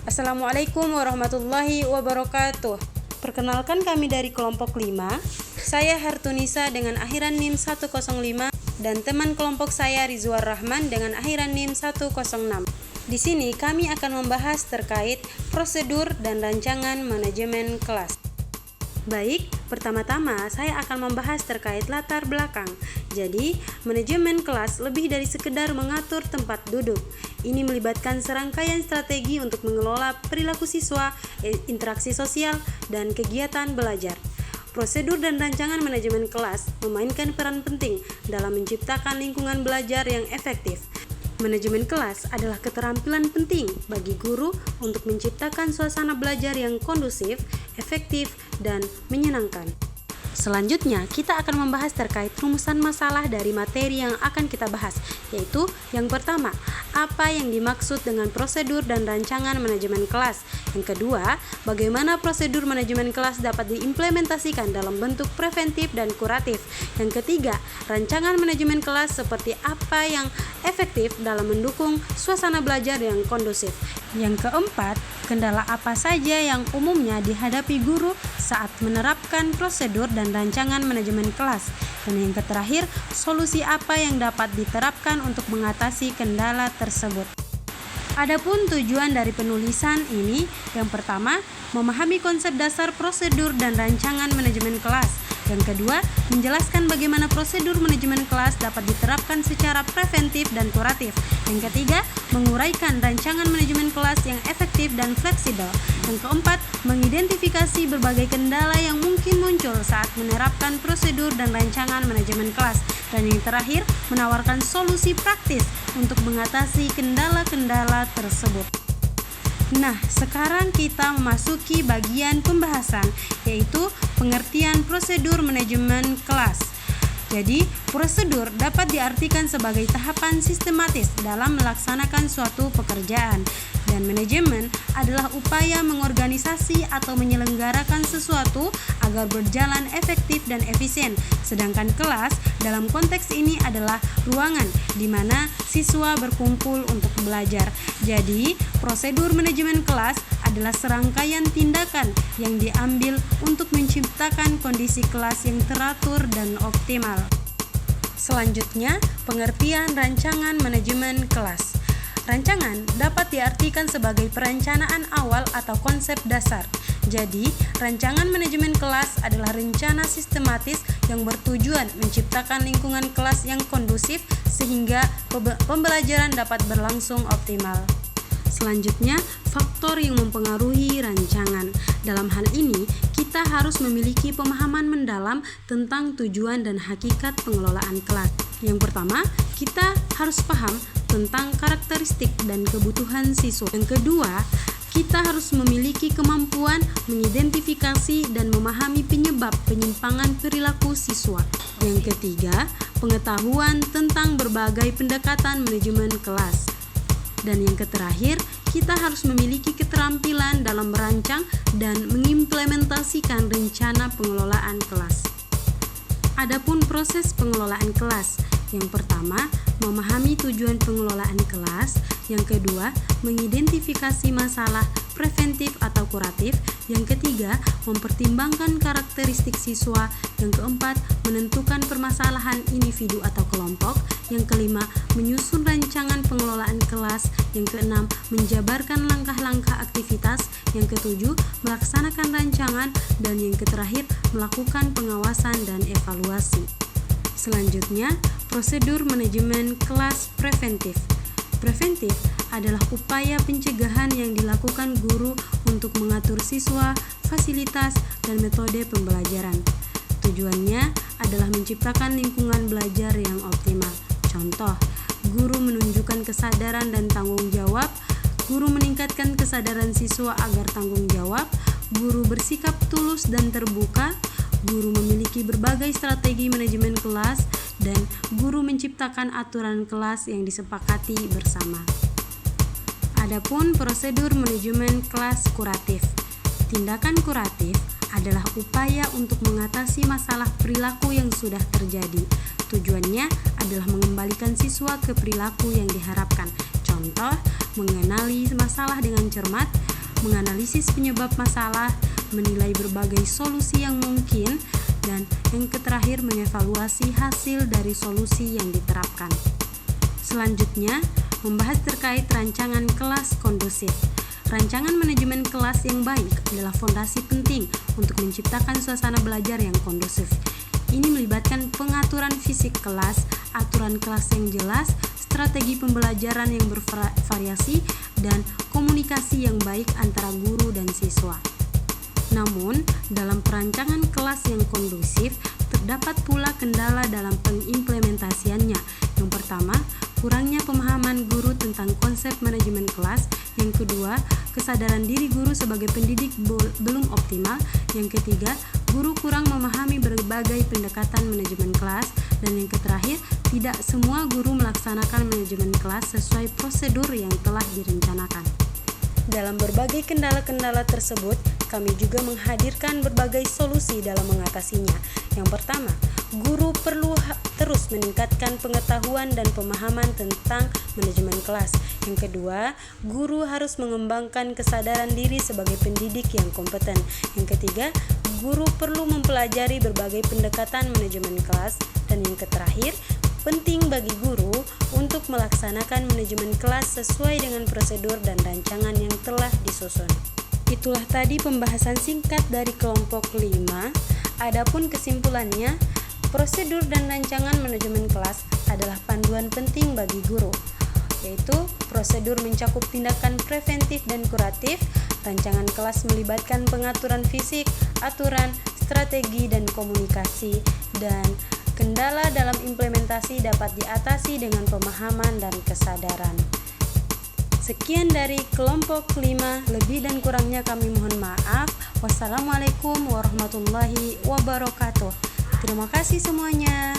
Assalamualaikum warahmatullahi wabarakatuh. Perkenalkan, kami dari kelompok 5. Saya Hartunisa dengan akhiran NIM 105 dan teman kelompok saya Rizwar Rahman dengan akhiran NIM 106. Di sini kami akan membahas terkait prosedur dan rancangan manajemen kelas. Baik, pertama-tama saya akan membahas terkait latar belakang. Jadi, manajemen kelas lebih dari sekedar mengatur tempat duduk. Ini melibatkan serangkaian strategi untuk mengelola perilaku siswa, interaksi sosial, dan kegiatan belajar. Prosedur dan rancangan manajemen kelas memainkan peran penting dalam menciptakan lingkungan belajar yang efektif. Manajemen kelas adalah keterampilan penting bagi guru untuk menciptakan suasana belajar yang kondusif, efektif, dan menyenangkan. Selanjutnya, kita akan membahas terkait rumusan masalah dari materi yang akan kita bahas, yaitu yang pertama, apa yang dimaksud dengan prosedur dan rancangan manajemen kelas. Yang kedua, bagaimana prosedur manajemen kelas dapat diimplementasikan dalam bentuk preventif dan kuratif. Yang ketiga, rancangan manajemen kelas seperti apa yang efektif dalam mendukung suasana belajar yang kondusif. Yang keempat, kendala apa saja yang umumnya dihadapi guru saat menerapkan prosedur dan rancangan manajemen kelas. Dan yang terakhir, solusi apa yang dapat diterapkan untuk mengatasi kendala tersebut. Adapun tujuan dari penulisan ini, yang pertama, memahami konsep dasar prosedur dan rancangan manajemen kelas. Yang kedua, menjelaskan bagaimana prosedur manajemen kelas dapat diterapkan secara preventif dan kuratif. Yang ketiga, menguraikan rancangan manajemen kelas yang efektif dan fleksibel. Yang keempat, mengidentifikasi berbagai kendala yang mungkin muncul saat menerapkan prosedur dan rancangan manajemen kelas. Dan yang terakhir, menawarkan solusi praktis untuk mengatasi kendala-kendala tersebut. Nah, sekarang kita memasuki bagian pembahasan, yaitu pengertian prosedur manajemen kelas. Jadi, prosedur dapat diartikan sebagai tahapan sistematis dalam melaksanakan suatu pekerjaan, dan manajemen adalah upaya mengorganisasi atau menyelenggarakan sesuatu agar berjalan efektif dan efisien. Sedangkan kelas dalam konteks ini adalah ruangan di mana siswa berkumpul untuk belajar. Jadi, prosedur manajemen kelas adalah serangkaian tindakan yang diambil untuk menciptakan kondisi kelas yang teratur dan optimal. Selanjutnya, pengertian rancangan manajemen kelas. Rancangan dapat diartikan sebagai perencanaan awal atau konsep dasar. Jadi, rancangan manajemen kelas adalah rencana sistematis yang bertujuan menciptakan lingkungan kelas yang kondusif sehingga pembelajaran dapat berlangsung optimal. Selanjutnya, faktor yang mempengaruhi rancangan. Dalam hal ini, kita harus memiliki pemahaman mendalam tentang tujuan dan hakikat pengelolaan kelas. Yang pertama, kita harus paham tentang karakteristik dan kebutuhan siswa. Yang kedua, kita harus memiliki kemampuan mengidentifikasi dan memahami penyebab penyimpangan perilaku siswa. Yang ketiga, pengetahuan tentang berbagai pendekatan manajemen kelas. Dan yang terakhir, kita harus memiliki keterampilan dalam merancang dan mengimplementasikan rencana pengelolaan kelas. Adapun proses pengelolaan kelas, yang pertama, memahami tujuan pengelolaan kelas. Yang kedua, mengidentifikasi masalah preventif atau kuratif. Yang ketiga, mempertimbangkan karakteristik siswa. Yang keempat, menentukan permasalahan individu atau kelompok. Yang kelima, menyusun rancangan pengelolaan kelas. Yang keenam, menjabarkan langkah-langkah aktivitas. Yang ketujuh, melaksanakan rancangan. Dan yang terakhir, melakukan pengawasan dan evaluasi. Selanjutnya, prosedur manajemen kelas preventif. Preventif adalah upaya pencegahan yang dilakukan guru untuk mengatur siswa, fasilitas, dan metode pembelajaran. Tujuannya adalah menciptakan lingkungan belajar yang optimal. Contoh, guru menunjukkan kesadaran dan tanggung jawab, guru meningkatkan kesadaran siswa agar tanggung jawab, guru bersikap tulus dan terbuka, guru memiliki berbagai strategi manajemen kelas, dan guru menciptakan aturan kelas yang disepakati bersama. Adapun prosedur manajemen kelas kuratif. Tindakan kuratif adalah upaya untuk mengatasi masalah perilaku yang sudah terjadi. Tujuannya adalah mengembalikan siswa ke perilaku yang diharapkan. Contoh, mengenali masalah dengan cermat, menganalisis penyebab masalah, menilai berbagai solusi yang mungkin, dan yang terakhir mengevaluasi hasil dari solusi yang diterapkan. Selanjutnya, membahas terkait rancangan kelas kondusif. Rancangan manajemen kelas yang baik adalah fondasi penting untuk menciptakan suasana belajar yang kondusif. Ini melibatkan pengaturan fisik kelas, aturan kelas yang jelas, strategi pembelajaran yang bervariasi, dan komunikasi yang baik antara guru dan siswa. Namun, dalam perancangan kelas yang kondusif, terdapat pula kendala dalam pengimplementasiannya. Yang pertama, kurangnya pemahaman guru tentang konsep manajemen kelas. Yang kedua, kesadaran diri guru sebagai pendidik belum optimal. Yang ketiga, guru kurang memahami berbagai pendekatan manajemen kelas. Dan yang terakhir, tidak semua guru melaksanakan manajemen kelas sesuai prosedur yang telah direncanakan. Dalam berbagai kendala-kendala tersebut, kami juga menghadirkan berbagai solusi dalam mengatasinya. Yang pertama, guru perlu terus meningkatkan pengetahuan dan pemahaman tentang manajemen kelas. Yang kedua, guru harus mengembangkan kesadaran diri sebagai pendidik yang kompeten. Yang ketiga, guru perlu mempelajari berbagai pendekatan manajemen kelas. Dan yang terakhir, penting bagi guru untuk melaksanakan manajemen kelas sesuai dengan prosedur dan rancangan yang telah disusun. Itulah tadi pembahasan singkat dari kelompok 5. Adapun kesimpulannya, prosedur dan rancangan manajemen kelas adalah panduan penting bagi guru, yaitu prosedur mencakup tindakan preventif dan kuratif, rancangan kelas melibatkan pengaturan fisik, aturan, strategi, dan komunikasi, dan kendala dalam implementasi dapat diatasi dengan pemahaman dan kesadaran. Sekian dari kelompok 5, lebih dan kurangnya kami mohon maaf. Wassalamualaikum warahmatullahi wabarakatuh. Terima kasih semuanya.